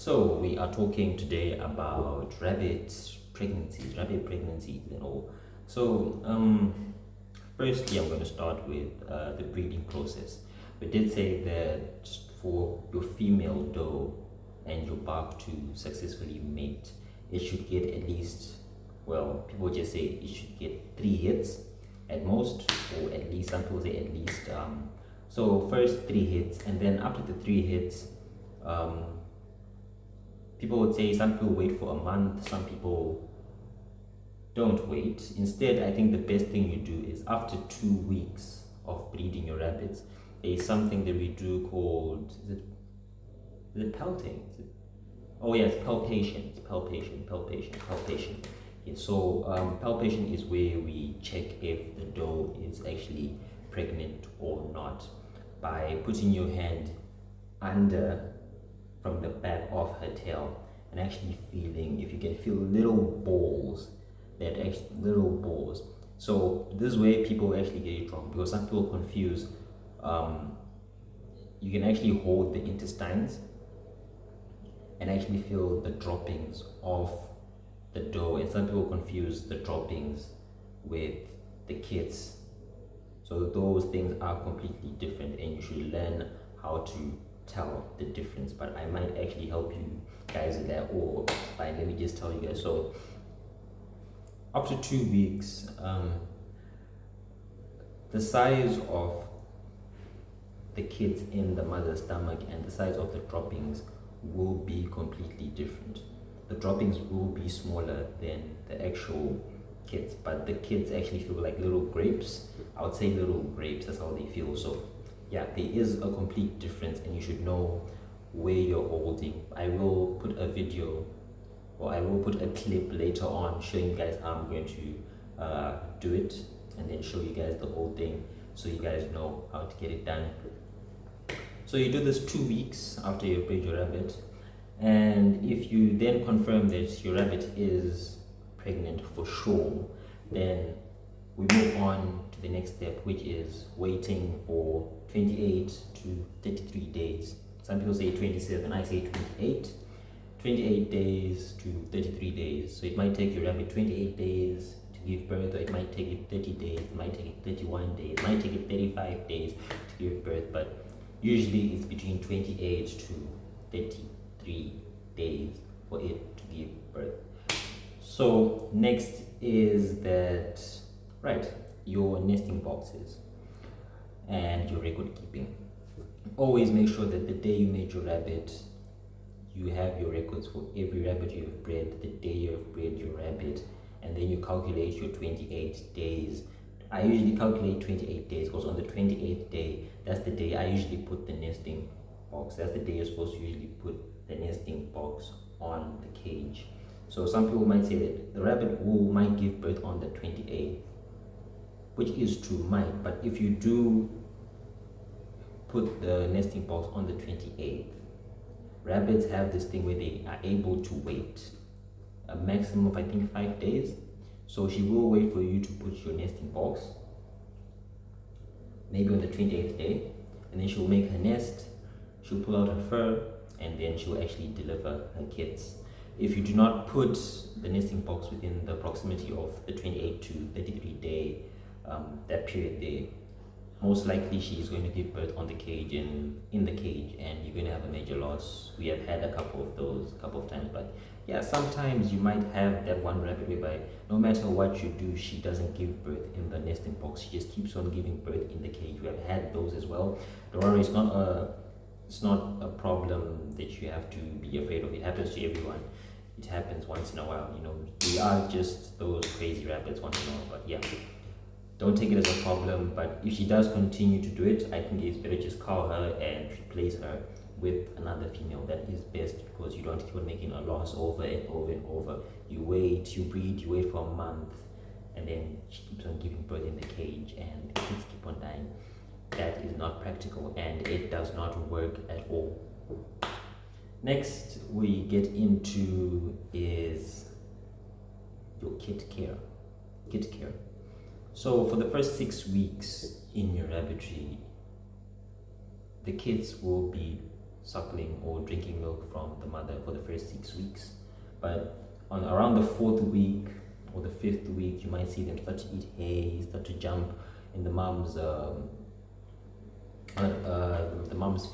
So we are talking today about rabbit pregnancies and all. So firstly, I'm going to start with the breeding process. We did say that for your female doe and your buck to successfully mate, it should get at least, well, people just say it should get 3 hits at most, or at least, some people say at least. So first 3 hits, and then after the 3 hits, um, people would say some people wait for a month, some people don't wait. Instead, I think the best thing you do is after 2 weeks of breeding your rabbits, there is something that we do called, is it pelting? Oh yes, palpation. It's palpation. Yeah, so palpation is where we check if the doe is actually pregnant or not by putting your hand under from the back of her tail and actually feeling if you can feel little balls, little balls. So this way people actually get it wrong because some people confuse. Um, you can actually hold the intestines and actually feel the droppings of the dough, and some people confuse the droppings with the kids. So those things are completely different, and you should learn how to tell the difference. But I might actually help you guys with that, or fine, let me just tell you guys. So after 2 weeks, the size of the kids in the mother's stomach and the size of the droppings will be completely different. The droppings will be smaller than the actual kids, but the kids actually feel like little grapes. I would say little grapes, that's how they feel. So yeah, there is a complete difference, and you should know where you're holding. I will put a video, or I will put a clip later on showing you guys how I'm going to do it, and then show you guys the whole thing so you guys know how to get it done. So you do this 2 weeks after you breed your rabbit, and if you then confirm that your rabbit is pregnant for sure, then we move on to the next step, which is waiting for 28 to 33 days. Some people say 27, I say 28. 28 days to 33 days. So it might take your rabbit 28 days to give birth, or it might take it 30 days, it might take it 31 days, it might take it 35 days to give birth, but usually it's between 28 to 33 days for it to give birth. So next is that, right, your nesting boxes and your record keeping. Always make sure that the day you made your rabbit, you have your records for every rabbit you have bred, the day you have bred your rabbit, and then you calculate your 28 days. I usually calculate 28 days because on the 28th day, that's the day I usually put the nesting box. That's the day you're supposed to usually put the nesting box on the cage. So some people might say that the rabbit might give birth on the 28th, which is true, might, but if you do put the nesting box on the 28th, rabbits have this thing where they are able to wait a maximum of, I think, 5 days. So she will wait for you to put your nesting box, maybe on the 28th day, and then she'll make her nest, she'll pull out her fur, and then she'll actually deliver her kids. If you do not put the nesting box within the proximity of the 28 to 33 day, that period there, most likely she is going to give birth on the cage and in the cage, and you're going to have a major loss. We have had a couple of those a couple of times, but yeah, sometimes you might have that one rabbit whereby no matter what you do, she doesn't give birth in the nesting box. She just keeps on giving birth in the cage. We have had those as well. Don't worry, it's not a problem that you have to be afraid of. It happens to everyone. It happens once in a while. You know, we are just those crazy rabbits once in a while. But yeah, don't take it as a problem. But if she does continue to do it, I think it's better just call her and replace her with another female. That is best, because you don't keep on making a loss over and over and over. You wait, you breed, you wait for a month, and then she keeps on giving birth in the cage and the kids keep on dying. That is not practical, and it does not work at all. Next we get into is your kit care. So for the first 6 weeks in your rabbitry, the kids will be suckling or drinking milk from the mother for the first 6 weeks. But on around the 4th week or the 5th week, you might see them start to eat hay, start to jump in the mom's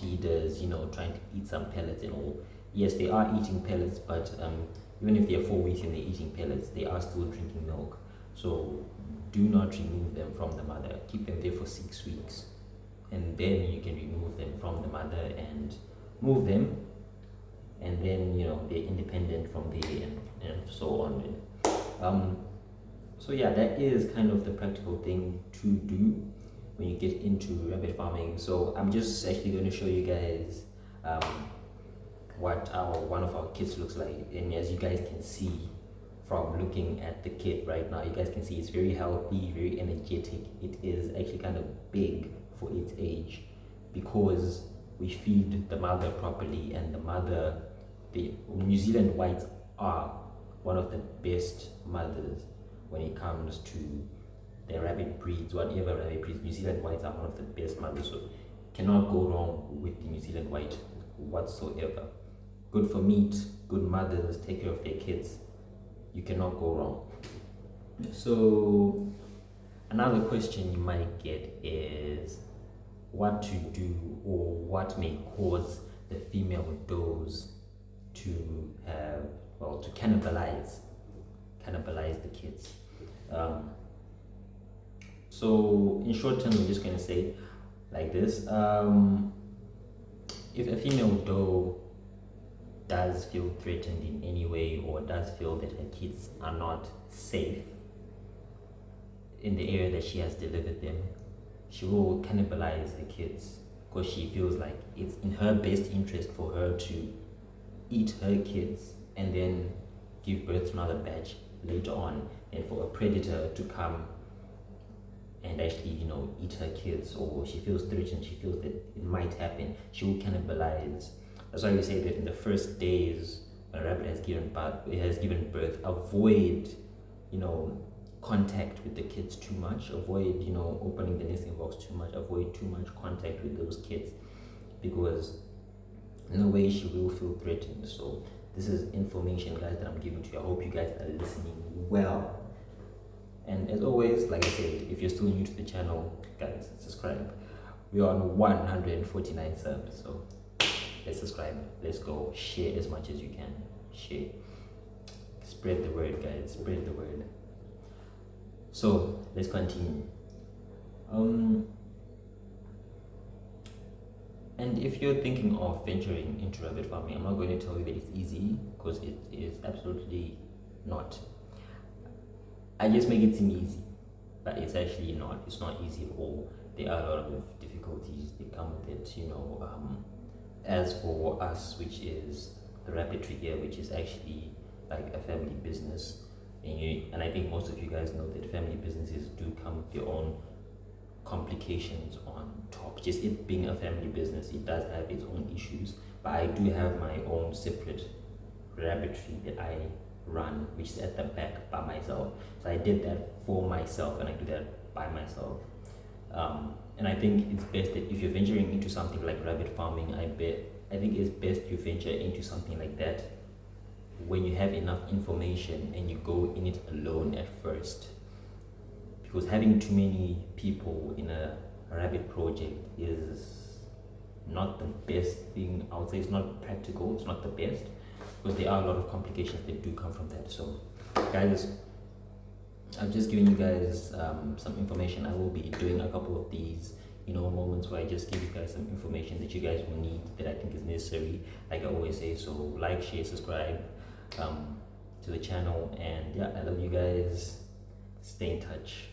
feeders, trying to eat some pellets and all. Yes, they are eating pellets, but even if they're 4 weeks and they're eating pellets, they are still drinking milk. So do not remove them from the mother. Keep them there for 6 weeks, and then you can remove them from the mother and move them, and then they're independent from there and so on. So yeah, that is kind of the practical thing to do when you get into rabbit farming. So I'm just actually going to show you guys what one of our kits looks like. And as you guys can see from looking at the kit right now, you guys can see it's very healthy, very energetic. It is actually kind of big for its age because we feed the mother properly, and the New Zealand whites are one of the best mothers when it comes to the rabbit breeds, whatever rabbit breeds. New Zealand whites are one of the best mothers, so cannot go wrong with the New Zealand white whatsoever. Good for meat, good mothers, take care of their kids. You cannot go wrong. So another question you might get is what to do, or what may cause the female does to cannibalize the kids. So in short term, we're just going to say like this: if a female doe does feel threatened in any way, or does feel that her kids are not safe in the area that she has delivered them, she will cannibalize her kids, because she feels like it's in her best interest for her to eat her kids and then give birth to another batch later on, and for a predator to come and actually eat her kids, or she feels threatened, she feels that it might happen, she will cannibalize. That's why we say that in the first days when a rabbit has given birth, avoid contact with the kids too much, avoid opening the nesting box too much, avoid too much contact with those kids, because in a way she will feel threatened. So this is information, guys, that I'm giving to you. I hope you guys are listening well. And as always, like I said, if you're still new to the channel, guys, subscribe. We are on 149 subs, so let's subscribe. Let's go. Share as much as you can. Share. Spread the word, guys. Spread the word. So let's continue. And if you're thinking of venturing into rabbit farming, I'm not going to tell you that it's easy, because it is absolutely not. I just make it seem easy, but it's actually not. It's not easy at all. There are a lot of difficulties that come with it. As for us, which is the rabbitry here, which is actually like a family business, and I think most of you guys know that family businesses do come with their own complications on top. Just it being a family business, it does have its own issues, but I do have my own separate rabbitry that I run, which is at the back by myself. So I did that for myself, and I do that by myself. And I think it's best that if you're venturing into something like rabbit farming, I think it's best you venture into something like that when you have enough information and you go in it alone at first, because having too many people in a rabbit project is not the best thing. I would say it's not practical, it's not the best, because there are a lot of complications that do come from that. So guys, I've just given you guys some information. I will be doing a couple of these moments where I just give you guys some information that you guys will need, that I think is necessary, like I always say. So like, share, subscribe to the channel, and yeah, I love you guys. Stay in touch.